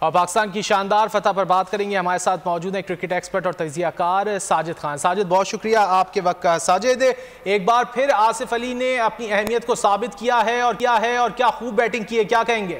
और पाकिस्तान की शानदार फतह पर बात करेंगे। हमारे साथ मौजूद हैं क्रिकेट एक्सपर्ट और तजियाकार साजिद खान। साजिद, बहुत शुक्रिया आपके वक्त का। साजिद, एक बार फिर आसिफ अली ने अपनी अहमियत को साबित किया है और क्या खूब बैटिंग की है, क्या कहेंगे?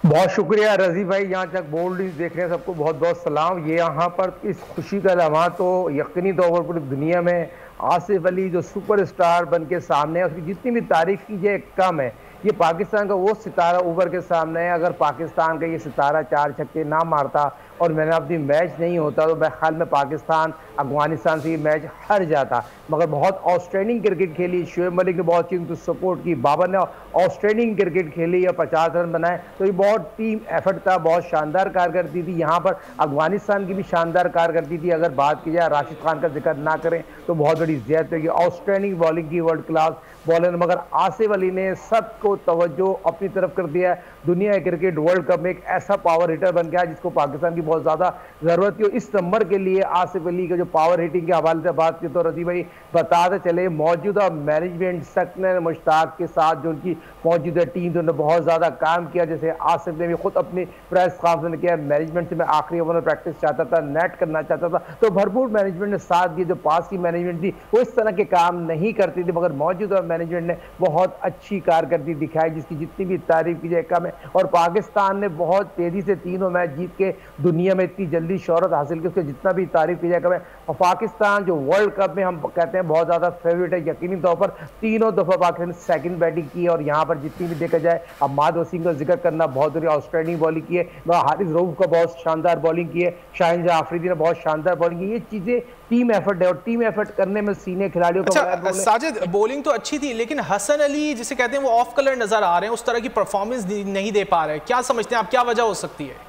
बहुत शुक्रिया रजी भाई, यहाँ तक बोल्ड देख रहे हैं सबको बहुत बहुत सलाम। ये यहाँ पर इस खुशी का लम्हा तो यकीनी तौर पर पूरी दुनिया में आसिफ अली जो सुपरस्टार बन के सामने है, उसकी जितनी भी तारीफ कीजिए कम है। ये पाकिस्तान का वो सितारा उभर के सामने है। अगर पाकिस्तान का ये सितारा 4 छक्के ना मारता और मैन ऑफ द मैच नहीं होता तो मेरे ख्याल में पाकिस्तान अफगानिस्तान से ये मैच हार जाता। मगर बहुत आउटस्टैंडिंग क्रिकेट खेली, शुएब मलिक ने बहुत चीज़ सपोर्ट की, बाबर ने आउटस्टैंडिंग क्रिकेट खेली और 50 रन बनाए। तो ये बहुत टीम एफर्ट था, बहुत शानदार कारकर्दी थी। यहाँ पर अफगानिस्तान की भी शानदार कारकर्दी थी। अगर बात की जाए राशिद खान का जिक्र ना करें तो बहुत बड़ी ज़्यादती होगी। आउटस्टैंडिंग बॉलिंग की, वर्ल्ड क्लास बॉलर, मगर आसिफ अली ने सबको तवज्जो अपनी तरफ कर दिया है। दुनिया क्रिकेट वर्ल्ड कप में एक ऐसा पावर हिटर बन गया जिसको पाकिस्तान की बहुत ज़्यादा ज़रूरत थी। इस नंबर के लिए आसिफ अली का जो पावर हिटिंग के हवाले से बात की तो रजी भाई बताते चले, मौजूदा मैनेजमेंट सकन मुश्ताक के साथ जो उनकी मौजूदा टीम जो उन्होंने बहुत ज़्यादा काम किया। जैसे आसिफ ने भी खुद अपनी प्रेस कॉन्फ्रेंस में किया, मैनेजमेंट से मैं आखिरी ओवर में प्रैक्टिस चाहता था, नेट करना चाहता था, तो भरपूर मैनेजमेंट ने साथ दिया। जो पास की मैनेजमेंट थी वो इस तरह के काम नहीं करती थी, मगर मौजूदा मैनेजमेंट ने बहुत अच्छी कारकर्दी दिखाई जिसकी जितनी भी तारीफ की जाए कम है। और पाकिस्तान ने बहुत तेजी से तीनों मैच जीत के दुनिया में इतनी जल्दी शोहरत हासिल की, उसके जितना भी तारीफ की जाए कम है। और पाकिस्तान जो वर्ल्ड कप में हम कहते हैं बहुत ज़्यादा फेवरेट है, यकीनी तौर पर तीनों दफ़ा पाकिस्तान सेकंड बैटिंग की है। और यहाँ पर जितनी भी देखा जाए, अम्माद वसीम का जिक्र करना, बहुत बड़ी आउटस्टैंडिंग बॉलिंग की है, हारिस रऊफ का बहुत शानदार बॉलिंग की है, शाहीन जहां आफरीदी ने बहुत शानदार बॉलिंग की। ये चीज़ें टीम एफर्ट है और टीम एफर्ट करने में सीनियर खिलाड़ियों का अच्छा, साजिद बॉलिंग तो अच्छी थी लेकिन हसन अली जिसे कहते हैं वो ऑफ कलर नजर आ रहे हैं, उस तरह की परफॉर्मेंस नहीं दे पा रहे हैं। क्या समझते हैं आप, क्या वजह हो सकती है?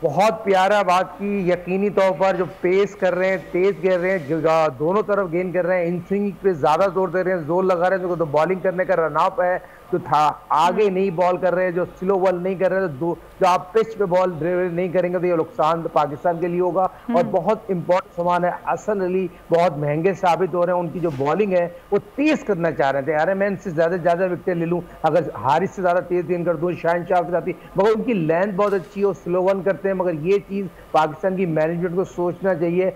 बहुत प्यारा बात की, यकीनी तौर पर जो पेस कर रहे हैं, तेज कर रहे हैं, दोनों तरफ गेंद कर रहे हैं, इन स्विंग पे ज़्यादा जोर दे रहे हैं, जोर लगा रहे हैं। तो बॉलिंग करने का रनअप है जो था, आगे नहीं बॉल कर रहे हैं, जो स्लो बॉल नहीं कर रहे हैं, जो आप पिच पे बॉल नहीं करेंगे तो ये नुकसान पाकिस्तान के लिए होगा। और बहुत इंपॉर्टेंट सामान है, हसन अली बहुत महंगे साबित हो रहे हैं। उनकी जो बॉलिंग है वो तेज करना चाह रहे थे, अरे मैं इनसे ज़्यादा विकेट ले लूँ, अगर हारिस से ज़्यादा तेज गेंद कर दूँ, शाहीन शाह के साथ ही, मगर उनकी लेंथ बहुत अच्छी है, वो स्लो वन करते हैं। मगर ये चीज़ पाकिस्तान की मैनेजमेंट को सोचना चाहिए,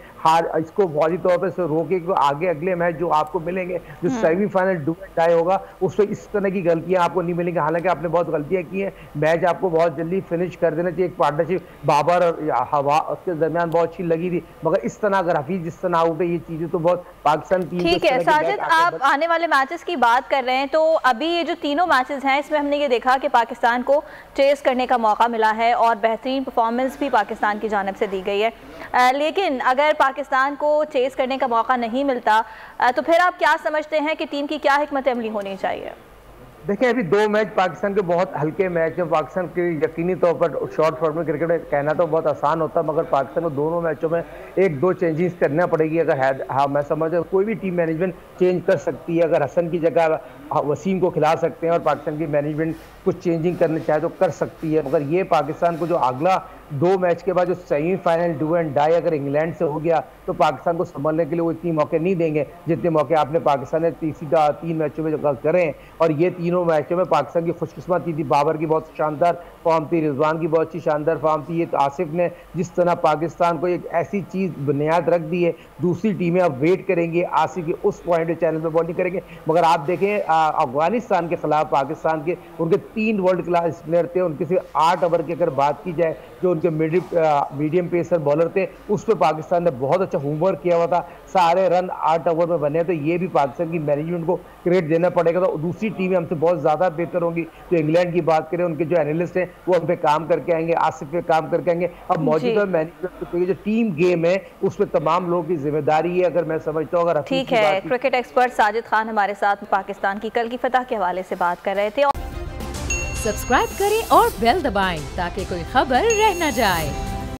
इसको फौरी तौर पर रोके कि आगे अगले मैच जो आपको मिलेंगे, जो सेमीफाइनल डू एंड डाई होगा, उसमें इस तरह की गलतियां आपको नहीं मिलेंगी। हालांकि आपने बहुत गलतियां की हैं, मैच आपको बहुत जल्दी फिनिश कर देना चाहिए। एक पार्टनरशिप बाबर और हवा उसके दरमियान बहुत अच्छी लगी थी, मगर इस तरह अगर हफीज जिस तरह आउट है, ये चीजें तो बहुत पाकिस्तान टीम। ठीक है साजिद, आप आने वाले मैचेस की बात कर रहे हैं, तो अभी ये जो तीनों मैचेस हैं इसमें हमने ये देखा कि पाकिस्तान को चेस करने का मौका मिला है और बेहतरीन परफॉर्मेंस भी पाकिस्तान की जानिब से दी गई है। लेकिन अगर पाकिस्तान को चेस करने का मौका नहीं मिलता तो फिर आप क्या समझते हैं कि टीम की क्या हिकमत अमली होनी चाहिए? देखिए, अभी 2 मैच पाकिस्तान के बहुत हल्के मैच है। पाकिस्तान के यकीनी तौर पर शॉर्ट फॉर्म में क्रिकेट में कहना तो बहुत आसान होता है, मगर पाकिस्तान को दोनों मैचों में 1-2 चेंजेस करना पड़ेगी। अगर है, हाँ मैं समझता हूँ कोई भी टीम मैनेजमेंट चेंज कर सकती है। अगर हसन की जगह वसीम को खिला सकते हैं और पाकिस्तान की मैनेजमेंट कुछ चेंजिंग करना चाहे तो कर सकती है। मगर ये पाकिस्तान को जो अगला 2 मैच के बाद जो सेमीफाइनल डू एंड डाई अगर इंग्लैंड से हो गया तो पाकिस्तान को संभलने के लिए वो इतनी मौके नहीं देंगे जितने मौके आपने पाकिस्तान ने 3 मैचों में जो करें। और ये तीनों मैचों में पाकिस्तान की खुशकिस्मती थी, बाबर की बहुत शानदार फॉर्म थी, रिजवान की बहुत अच्छी शानदार फॉर्म थी। ये तो आसिफ ने जिस तरह पाकिस्तान को एक ऐसी चीज़ बुनियाद रख दी है, दूसरी टीमें अब वेट करेंगी आसिफ के उस पॉइंट चैनल पर बॉलिंग करेंगे। मगर आप देखें अफगानिस्तान के खिलाफ पाकिस्तान के उनके 3 वर्ल्ड क्लास प्लेयर थे, उनके सिर्फ 8 ओवर की अगर बात की जाए, जो उनके मीडियम पेसर बॉलर थे उस पर पाकिस्तान ने बहुत अच्छा होमवर्क किया हुआ था, सारे रन 8 ओवर में बने। तो ये भी पाकिस्तान की मैनेजमेंट को क्रेडिट देना पड़ेगा। तो दूसरी टीमें हमसे बहुत ज़्यादा बेहतर होंगी। जो इंग्लैंड की बात करें, उनके जो एनालिस्ट हैं वो हम पे काम करके आएंगे, आसिफ पे काम करके आएंगे। अब मौजूदा मैनेजमेंट जो टीम गेम है उसमें तमाम लोगों की जिम्मेदारी है, अगर मैं समझता हूँ। अगर ठीक है, क्रिकेट एक्सपर्ट साजिद खान हमारे साथ पाकिस्तान की कल की फतह के हवाले से बात कर रहे थे। सब्सक्राइब करें और बेल दबाएं ताकि कोई खबर रह न जाए।